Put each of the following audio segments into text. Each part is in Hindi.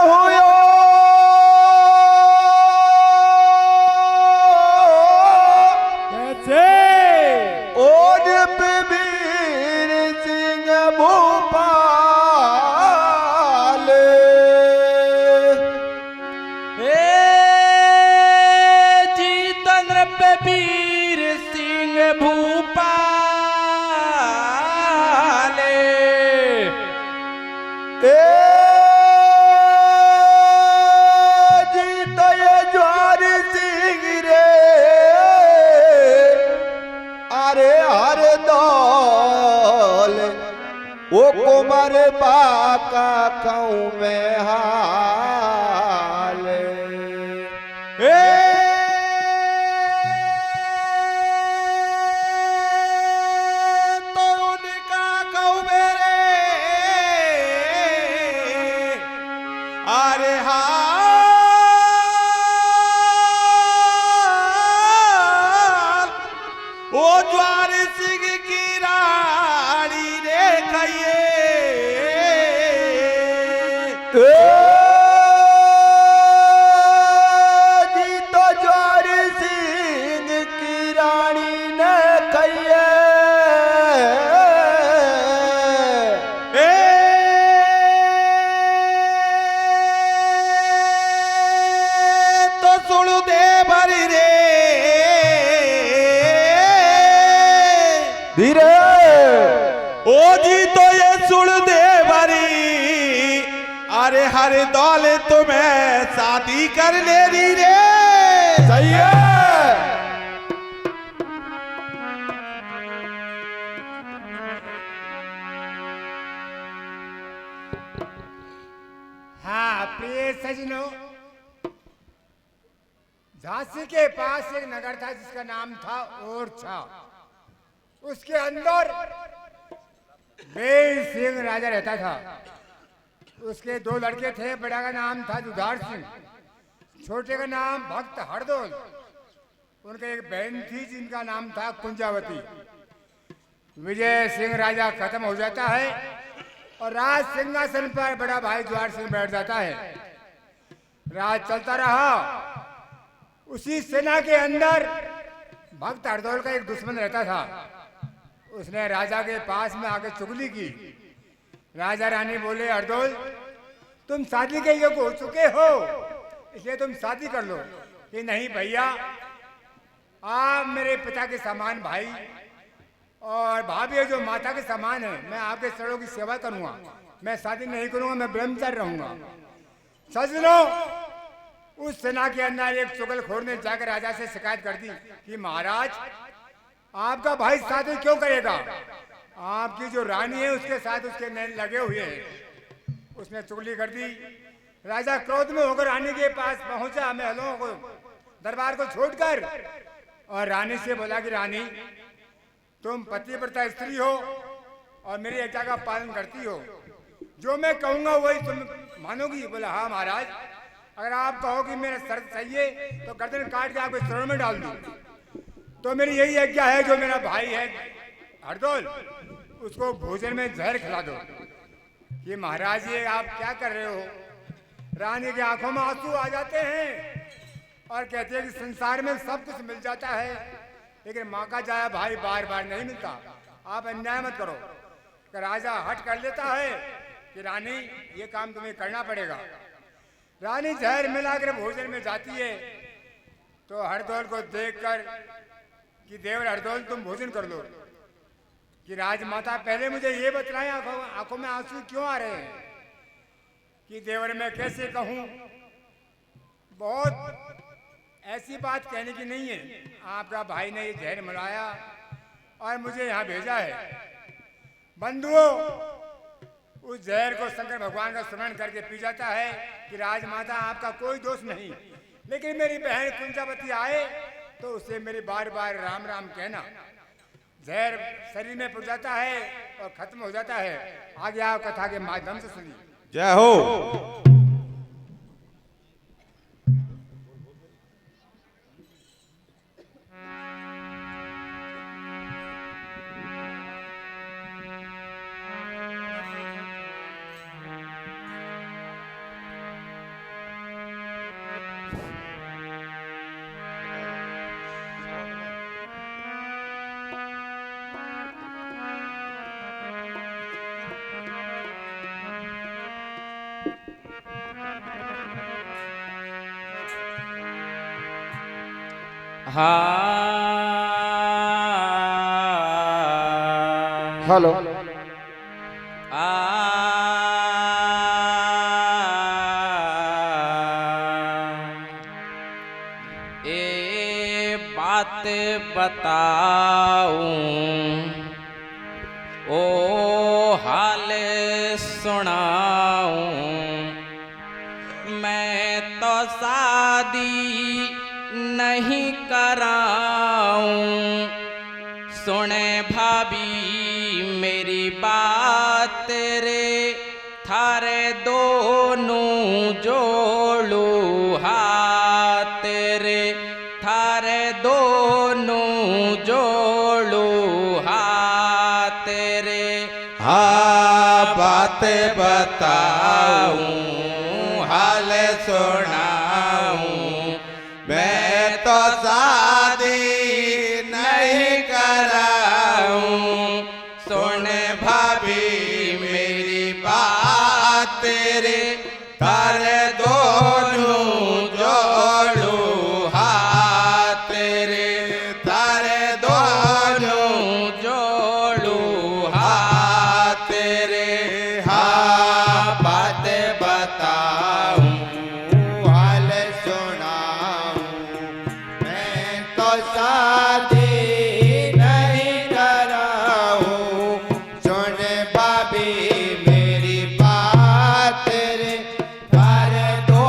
हुयो कैसे ओज वीर सिंह भूपाल जीतन वीर सिंह भूपाल ए जीत ये ज्वार सिंह रे अरे हर दौल वो कुमार बाका कहूँ में हाल ए तो उनका कहूँ मेरे अरे हाल वो ज्वार सिंह की रानी रे कहिए जी तो ज्वार सिंह की रानी ने कहिए तो सुन दे भरी रे धीरे ओ जी तो ये सुन दे भरी अरे हर दौल तुम्हें शादी कर ले री रे सही है हाँ प्रिय सजनों, झांसी के पास एक नगर था जिसका नाम था ओरछा। उसके अंदर वीर सिंह राजा रहता था। उसके दो लड़के थे, बड़ा का नाम था जुधार सिंह, छोटे का नाम भक्त हरदोल। उनका एक बहन थी जिनका नाम था कुंजावती। विजय सिंह राजा खत्म हो जाता है और राज सिंहासन पर बड़ा भाई ज्वार सिंह बैठ जाता है। राज चलता रहा। उसी सेना के अंदर भक्त हरदौल का एक दुश्मन रहता था। उसने राजा के पास में आके चुगली की। राजा रानी बोले, हरदौल तुम शादी के योग्य हो चुके हो, इसलिए तुम शादी कर लो। कि नहीं भैया, आप मेरे पिता के समान भाई और भाभी जो माता के समान है, मैं आपके चरणों की सेवा करूंगा, मैं शादी नहीं करूंगा, मैं ब्रह्मचारी रहूंगा। सजनों, उस सेना के अंदर एक चुगलखोर ने जाकर राजा से शिकायत कर दी कि महाराज आपका भाई शादी क्यों करेगा, आपकी जो रानी है उसके साथ उसके नैन लगे हुए हैं। उसने चुगली कर दी। राजा क्रोध में होकर रानी के पास पहुंचा, महलों को दरबार को छोड़कर, और रानी से बोला कि रानी तुम पतिव्रता स्त्री हो और मेरी आज्ञा का पालन करती हो, जो मैं कहूंगा वही तुम मानोगी। बोला हाँ महाराज, अगर आप कहो कि मेरा शर्त सही है तो गर्दन काट के आपके चरण में डाल दूं। तो मेरी यही आज्ञा है, जो मेरा भाई है हरदौल उसको भोजन में जहर खिला दो। कि महाराज ये आप क्या कर रहे हो। रानी की आंखों में आंसू आ जाते हैं और कहते हैं कि संसार में सब कुछ मिल जाता है, लेकिन माँ का जाया भाई बार बार नहीं मिलता, आप अन्याय मत करो। कि राजा हट कर लेता है कि रानी ये काम तुम्हें करना पड़ेगा। रानी जहर मिलाकर भोजन में जाती है तो हरदौल को देखकर कि देवर हरदौल तुम भोजन कर लो। कि राजमाता पहले मुझे ये बतलाएं आंखों में आंसू क्यों आ रहे हैं। कि देवर मैं कैसे कहूं, बहुत ऐसी बात कहने की नहीं है, आपका भाई ने ये जहर मिलाया और मुझे यहाँ भेजा है। बंधुओं, उस जहर को शंकर भगवान का स्मरण करके पी जाता है कि राजमाता आपका कोई दोष नहीं, लेकिन मेरी बहन कुंजावती आए तो उसे मेरी बार बार राम राम कहना। जहर शरीर में पड़ जाता है और खत्म हो जाता है। आगे आप कथा के माध्यम से सुनिए। जय हो। हाँ हेलो ए बात बताऊं ओ हाल सुनाऊं मैं तो शादी नहीं कराऊं सुने भाभी मेरी बात रे थारे दोनों जोड़ू हाथ रे थारे दोनों जोड़ू हाथ रे हाँ बात बताऊं हाल सुनाऊं मैं तो शादी नहीं कराऊं सुन भाभी मेरी बात रे तारे दोनों जोड़ू हाथ रे तारे दोनों जोड़ू हाथ रे हाँ बात बताऊं हाल सुनाऊं मैं तो शादी नहीं कराऊं सुन भाभी मेरी बात रे तारे दो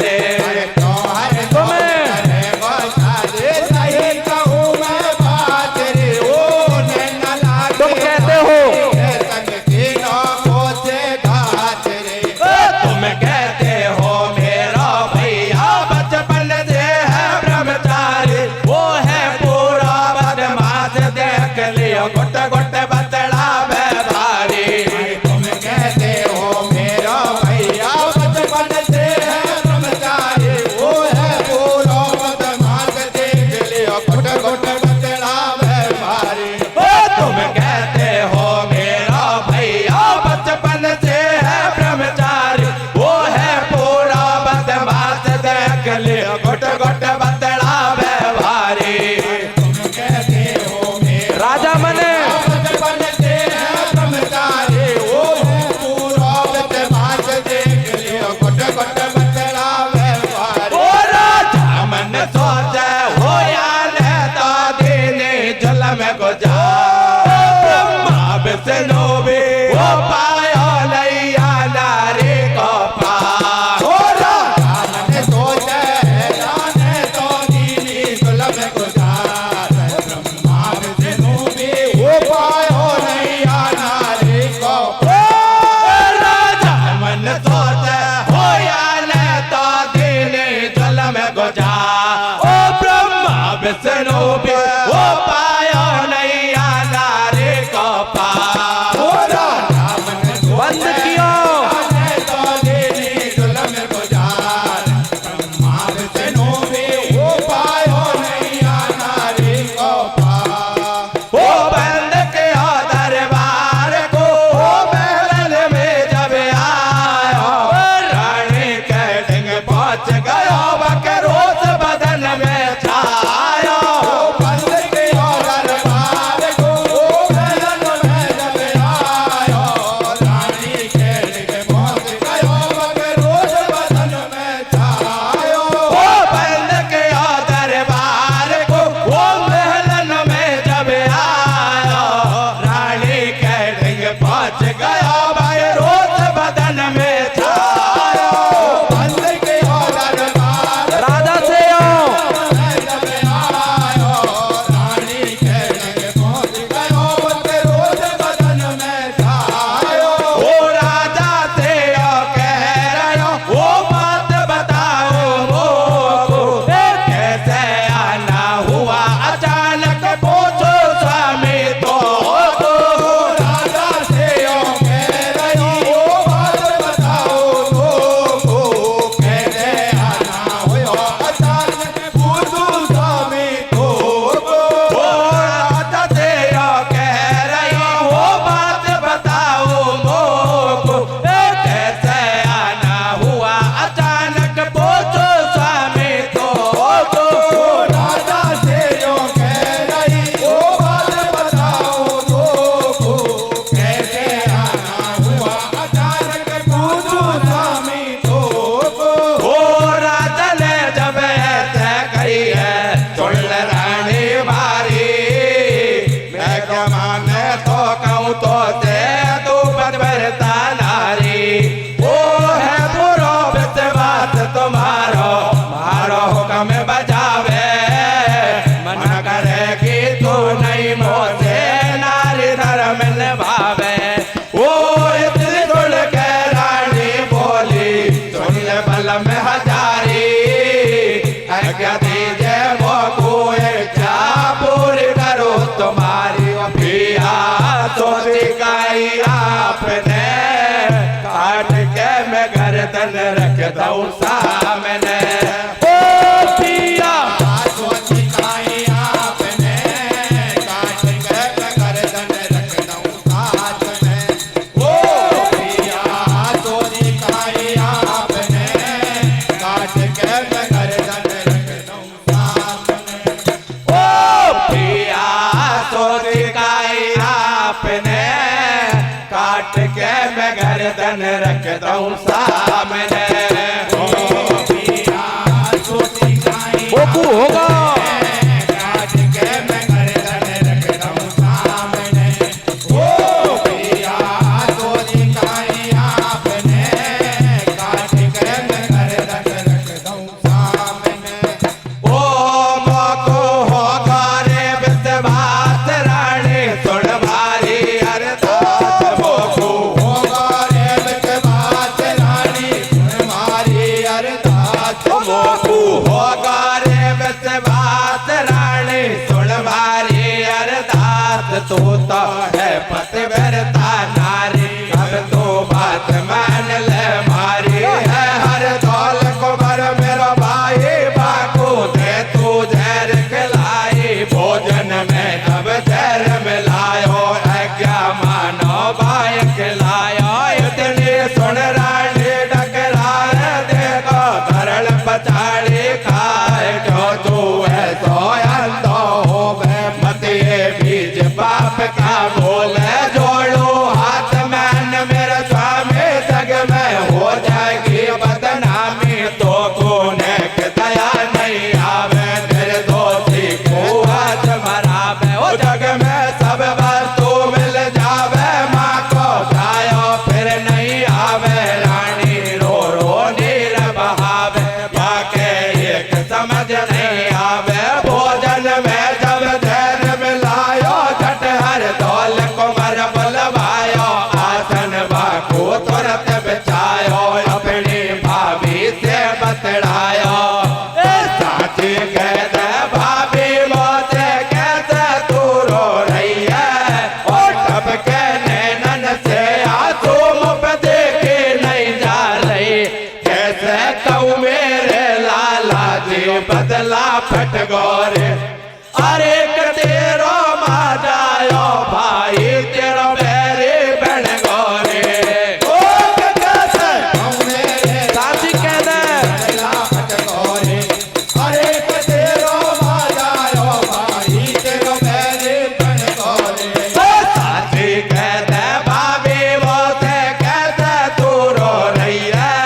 रे अरे तोहर तुम्हें साजे सही कहूँ मैं बात रे ओ नैना लागे तुम कहते हो संग तीनों को से घात रे तुम कहते हो मेरा भैया बचपन से है ब्रह्मचारी वो है पूरा बदमाश देख लियो गुट गुट बतड़ा भारी तुम कहते हो मेरा भैया बचपन से है ब्रह्मचारी वो है पूरा बदमाश देख लियो घुट घुट बतड़ा भारी तुम कहते हो मेरा भैया बचपन से है ब्रह्मचारी वो है पूरा बदमाश देख लियो गुट गुट बतड़ा भारी तुम कहते हो मेरा राजा मने बचपन से है ब्रह्मचारी वो है पूरा बदमाश देख लियो घुट घुट बतड़ा भारी ओ राजा मन सोचे हो यार तो देने जुलम गुजा ब्रह्मा विष्णु भी वो पायो नैया नारी को पा हो राजा मन सोचे जाने तो दीनी सुलभ गुजार ब्रह्मा विष्णु भी हो पायो नैया नारी को राजा मन सोचे हो यार तो देने जुलम गुजा ओ ब्रह्मा विष्णु भी वो पायो नैया नारी को पा हो राजा मन बंद कियो जाने तो दीनी सुलभ गुजार ब्रह्मा विष्णु भी हो पायो नैया नारी को वो बंद किया दरबार को महल में जब आयो रानी के ढंग पहुंच गयो बकरोस बदन में छायो बंद के दरबार को महल में जब आयो रानी के लिख पहुंच गयो मगर रोज बदन में छायो वो बंद किया दरबार को वो महलन में जब आयो रानी के ढंग पहुंच गयो बकरोस बदन में छायो बंद के दरबार राजा से में जब आयो रानी के लिख पहुंच गयो मगर रोज बदन में छायो वो राजा से कह रहे वो बात बताओ मोको कैसे आना हुआ अचानक पूछो स्वामी तो राजा से कह रही वो बात बताओ लोगो कैसे आना हुआ अचानक पूछो स्वामी को वो राजा से कह रही वो बात बताओ मोको कैसे आना हुआ अचानक पूछो स्वामी तो राजा से कह रही वो बात बताओ लोगो कैसे आना हुआ अचानक पूछो स्वामी को ओ राजा ने जब ऐसे कही है सुन ले रानी मारी मैं क्या माने तो कहूँ तो से तू बदबरता नारी वो है बुरो विश्वास तुम्हारो मारो हुक्म बजावे मन करे कि तू नहीं मोसे नारी धर्म निभावे वो इतनी सुन के रानी बोली सुन ले बल में हजारी आज्ञा दीजिए वो को इच्छा पूरी करो तुम्हारी पिया तो दिखाई आपने काट के मैं गर्दन रखता हूँ सामने ओ पिया सोची काई आपने काट के मैं गर्दन रख दूं साथ में ओ पिया सोची काई आपने काट के मैं गर्दन रख दूं साथ में ओ पिया तो दिखाई आपने काट के मैं गर्दन रखता हूँ सामने ओ पिया सोची काई बोकू होगा काट के मैं गर्दन रख दूं सामने ओ पिया सोची काई आपने काट के मैं गर्दन रख तू तो है पतिव्रता नारी, अब तो बात मान ले मारी है। हर दौल कुंवर मेरा भाई बाकू दे तू जहर खिलाई, भोजन में जब जहर मिलायो क्या मानो भाई खिलायो। इतनी सुन रानी डकराए देखो धरल पचाड़ी खाए, जो तू है सोयन दो वे मत ये बीज बाप का बोले। जोड़ो हाथ मैन मेरे स्वामी जग में हो जाएगी बदनामी, तो कोने के दया नहीं आवे तेरे दोषी को आज मरावे। ओ जग में सब वस्तु मिल जावे, माँ को जायो फिर नहीं आवे, रानी रो रो नीर बहावे, बाके एक समझ नहीं आवे। भोजन में जब जहर मिलायो झट हर दौल कुंवर बुलवायो, आसन बाको तुरंत बचायो, अपनी भाभी से बतलायो। साची कह दे भाभी मोसे कैसे तू रो रही है, और टप के नैनन से आंसू मुँह पे देखे नहीं जा रही। कैसे कहूँ मेरे लाला जी बदला फट गोरे, अरे तेरो मा जायो भाई तेरा बैरी बन गोरे। ओ कैसे कहूँ मेरे साथी कह दे बदला फट गोरे, अरे तेरो मा जायो भाई तेरो बैरी बन गोरे। साथी कह दे भाभी वो से कैसे तू रो रही है,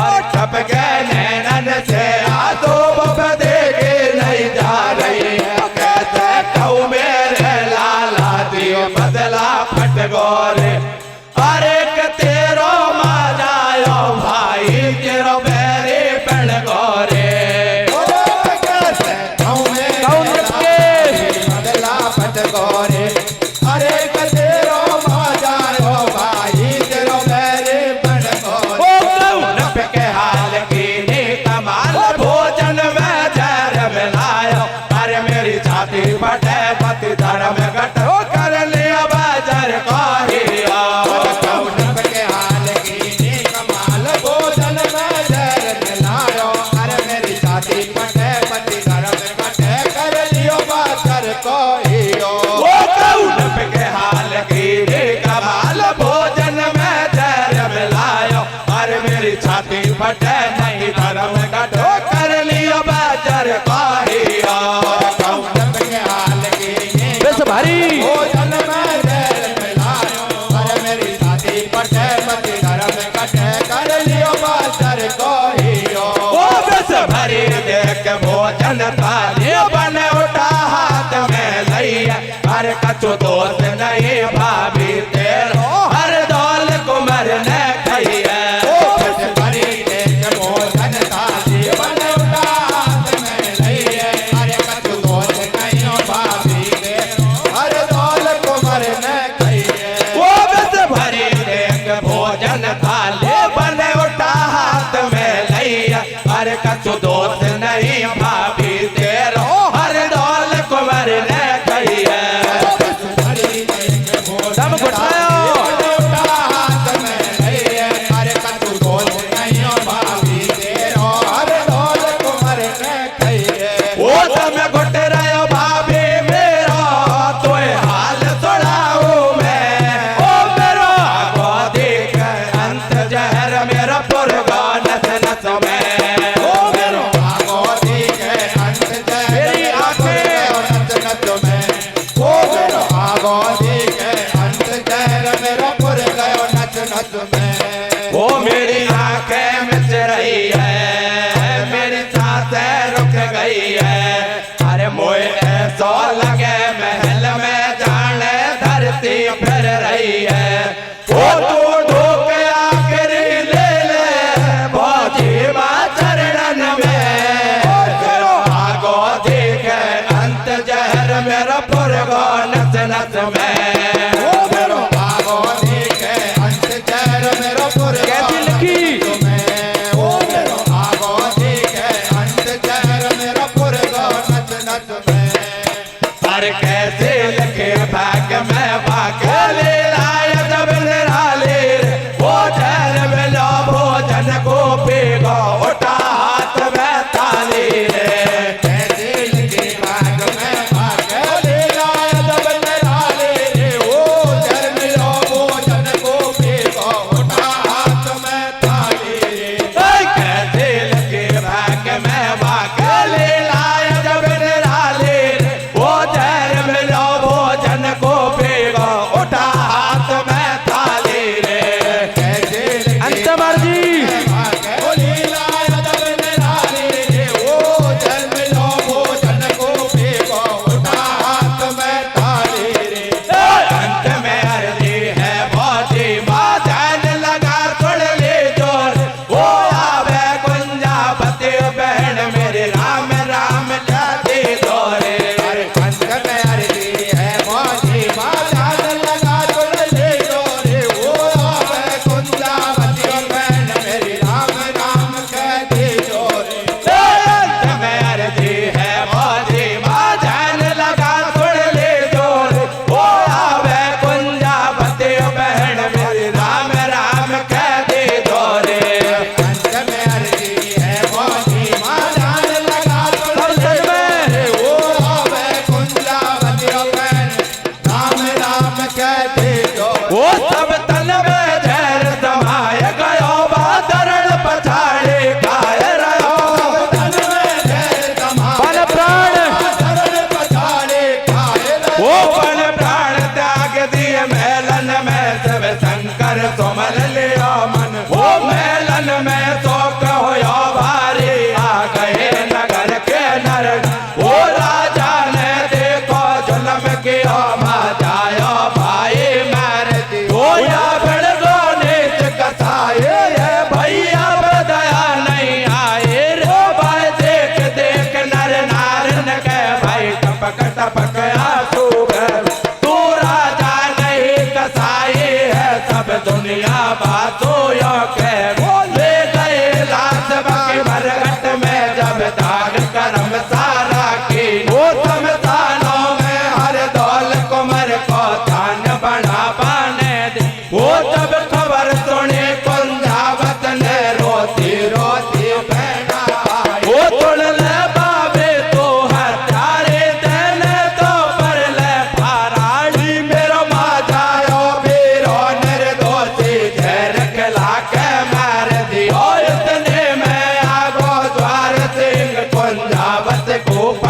और टप के नैनन से आंसू मुँह देखे नहीं जा रही। कैसे कहूँ मेरे लाला जी बदला फट गोरे, अरे तेरो मा जायो भाई तेरो बैरी बन गोरे। कैसे कहूँ मेरे बदला फट गोरे, अरे तेरो मा जायो भाई तेरो बैरी बन गोरे। नप के हाल की नी कमाल, भोजन में जहर मिलायो, अरे मेरी छाती फटे पति धर्म घटो कर लिया बाजार कहिया। कौनक के हाल की नी कमाल, भोजन में जहर मिलायो, अरे मेरी छाती फटे पति धर्म घटे कर लियो बाजार कहियो। वो कौनप के हाल की नी कमाल, भोजन में जहर मिलायो, अरे मेरी छाती फटे नहीं धर्म घटो कर लिया बाजार कहिया। कौनक के हाल की नी बेस भारी भोजन में जहर मिलायो, अरे मेरी छाती फटे पति धर्म घटे कर लियो बाजार कहियो। वो बस भरी देख भोजन थाली बन उठा हाथ में लइया, हर कछु दोष नहीं भाभी तेरो हर दौल कुंवर ने खइया। भरी देख भोजन थाली बन उठा हाथ में लइए, अरे कछु दोष नहीं भाभी तेरो हर दौल कुंवर ने खइए। वो बस भरी देख भोजन थाली बन उठा हाथ में लइया, हर कछु दोष नहीं भाभी तेरो हर दौल कुंवर ने खइया। भरी देख दम भोजन घुटायो। बन उठा हाथ में लइए, अरे कछु दोष नहीं भाभी तेरो हर दौल कुंवर ने खइए। वो तम घुट रहे हो भाभी मेरो, तो हाल सुनाऊं मैं। ओ मेरो आगो देख अंत जहर मेरा पुरगा नस नस में। ओ मेरो आगो देख अंत जहर मेरी आंखें नच नच में। ओ मेरो आगो देख अंत जहर मेरा पुर गयो नच नच में। वो मेरी आंखें मिच रही है, मेरी सांसें रुक गई है, अरे मोए ऐसा लगे महल में जाने धरती फिर रही है। वो तू ढूक आखिरी ले ले भौजी माँ चरणन में। आगो देख अंत जहर मेरा पुरगो नस नस में। ओ मेरो आगो देख अंत जहर मेरा पुर कैसी लिखी? ओ मेरो आगो देख अंत जहर मेरा पुर गयो नच नच में। हर कैसे लिखे भाग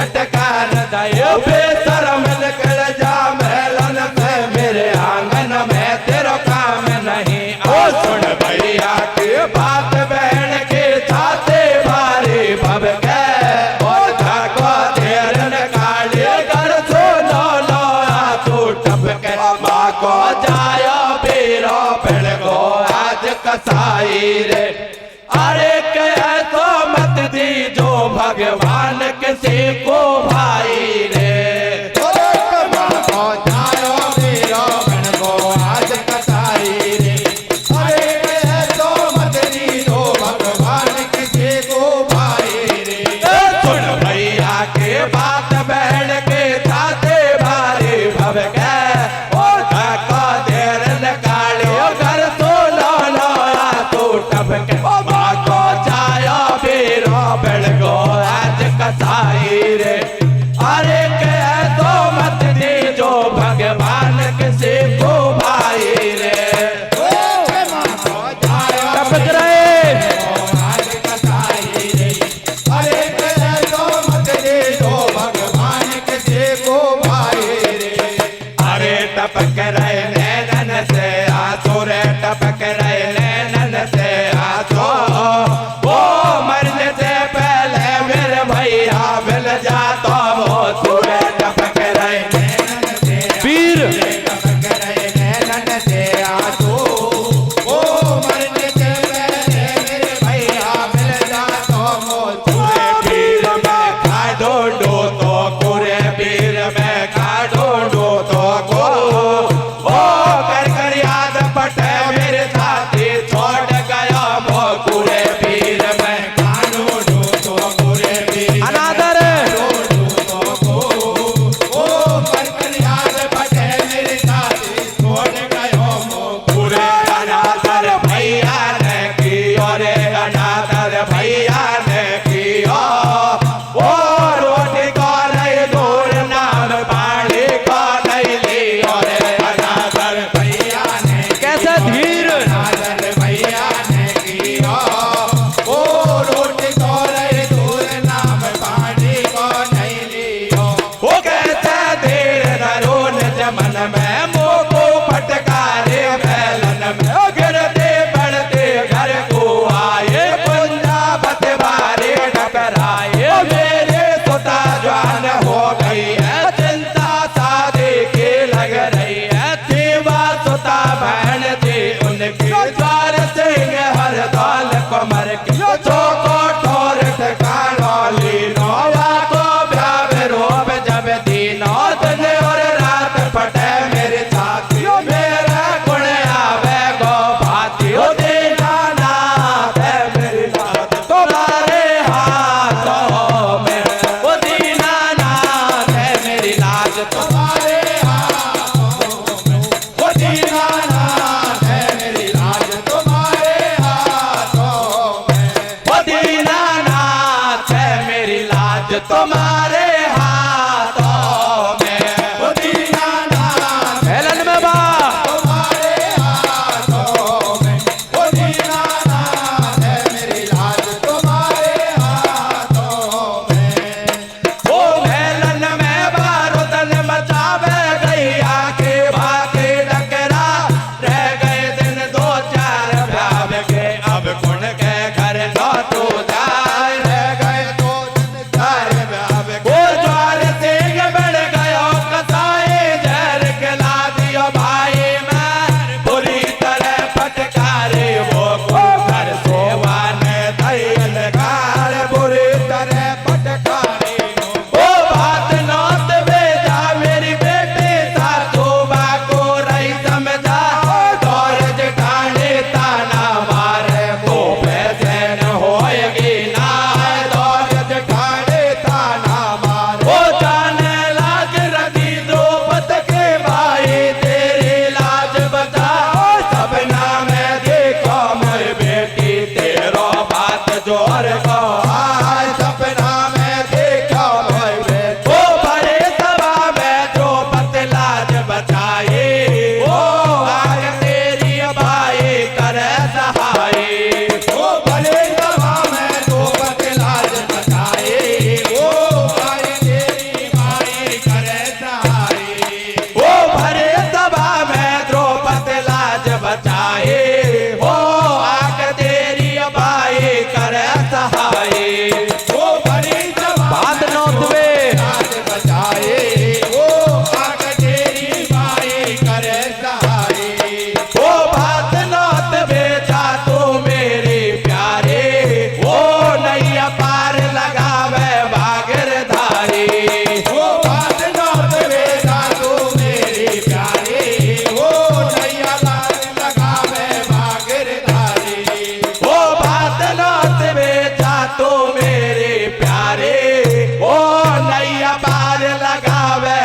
फटकार दे बेशरम निकल जा महलन से मेरे आंगन में तेरा काम नहीं। ओ सुन भैया की बात बहन के छाते भारी भव के और को देर निकाले कर सुनो लो तू टपके माँ को जायो बीरो पेड़ को आज कसाई रे। अरे कह तो मत दी जो भगवान किसी को भाई रे। माँ को जायो बीरो पेड़ को आज कसाई रे। अरे कह तो मत दी जो भगवान किसी को भाई रे। सुन भैया के बात बहन के छाते भारी भव गए और को देर निकाले घर तो लो तू टपके माँ को जायो बीरो पेड़ को आज कसाई रे। अरे कह तो मत दी जो भगवान किसी को भाई रे। माँ को जायो टपक रहे आज कसाई रे। अरे कह तो मत दे जो भगवान किसी को भाई रे। अरे टपक रहे नैनन से आंसू रे टपक रहे नैनन से आंसू। वो मरने से पहले मेरे भैया मिल जा तो वो तुरे टपक रहे नैनन से वीर टपक रहे नैनन से आंसू। ओ मरने से पहले मेरे भैया मिल जा तो मोचुरे। वीर में खा ढूंढो तो कुरे वीर में खा ढूंढो तो को वो कर याद पटे मेरे साथी छोड़ गया वो कुरे वीर में कानो डो तो पूरे भी अनादर तो को ओ कर याद पटे मेरे साथी छोड़ गयो मो। पूरे अनादर भैया ने की और अनादर भैया ने की वो रोटी को नहीं दूर नाम पानी को नहीं ली और अनादर भैया ने कैसे धीर नादर भैया ने किया। ओ रोटी को रहे दूर नाम पानी को नहीं लियो। वो कैसे धीर नरोन जमन में मुँह को फटकारे बैलन में गिरते बढ़ते घर को आए पुंजा बतवारे डकराए मेरे सुता जवान हो गई है चिंता शादी की लग रही है देवा सुता बहन थी उनकी द्वार सिंह हर दौल कमर के चौको ठोर ठिकानो लीनो को ब्याह रोब जब दीनो दिन और रात पटे मेरे साथी मेरा गुण आवे गो भाती ओ दीना नाथ है मेरी नाथ तुम्हारे हाथों में ओ दीना नाथ है मेरी नाथ तुम्हारे हाथों में वो दीनानाथ है मेरी लाज तुम्हारे हाथों में। ओ दीनानाथ है मेरी लाज तुम्हारे हाथों में। वो दीनानाथ हेलन में बा तुम्हारे हाथों में। वो दीनानाथ है मेरी लाज तुम्हारे हाथों में। वो हेलन में बारुदन मचावे गई आके भागे डकरा रह गए दिन दो चार भाव के अब कुण के घर लौटू जाए रह गए दो दिन चार ब्याह लगावे